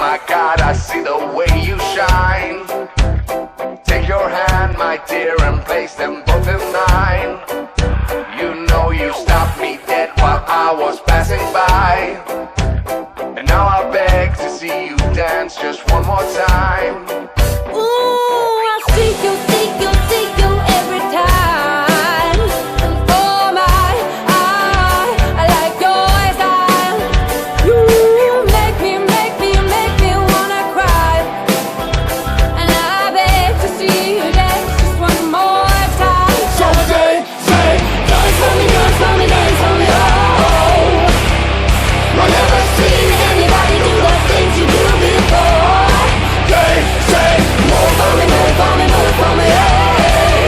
my God, I see the way you shine. Take your hand, my dear, and place them both in mine. You know you stopped me dead while I was passing by. And now I beg to see you dance just one more time. Ooh, I see you every time. And oh my, I like your style. You make me wanna cry. And I beg to see you dance just one more time. So say, dance for me, dance for me, dance for me, oh. I've never seen anybody do the things you do before. Say, move for me, move for me, move for me, hey.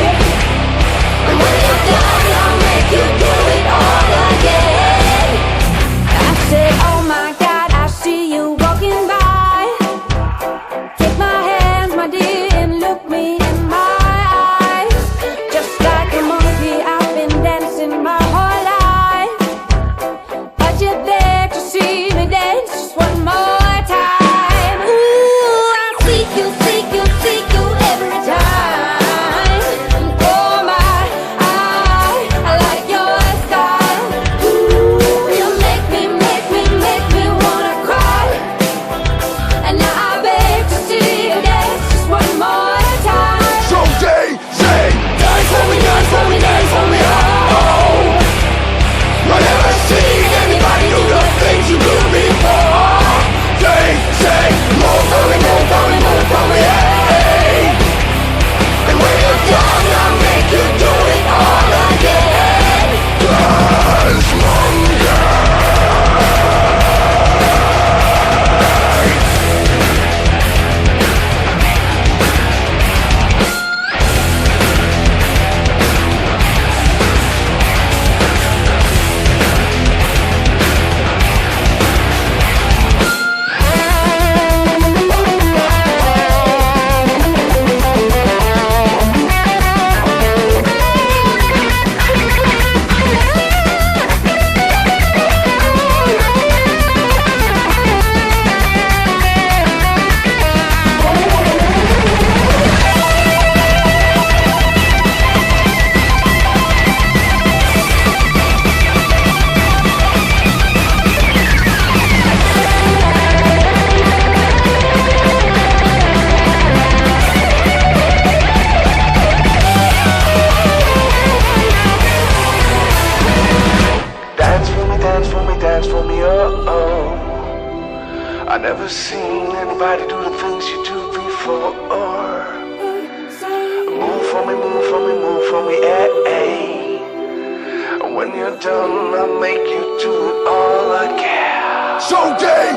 And when you're done, I'll make you do it all again. I said, oh my God, I see you walking by. Take my hands, my dear, and look me in my eyes. Just like a monkey, I've been dancing my whole life. But you're there to see me dance just one more time. Ooh, I see you every time. And oh my, I like your style. Ooh, you make me wanna cry. And now I beg to see you dance just one more time. So say, dance for me, dance for me, dance for me, oh. I've never seen anybody do the things you do before. Say, move for me, move for me, move for me, hey. And when you're done, I'll make you do it all again. Dance longer. Dance for me, oh. I've never seen anybody do the things you do before. Move for me, move for me, move for me, hey. And when you're done, I'll make you do it all again. So say,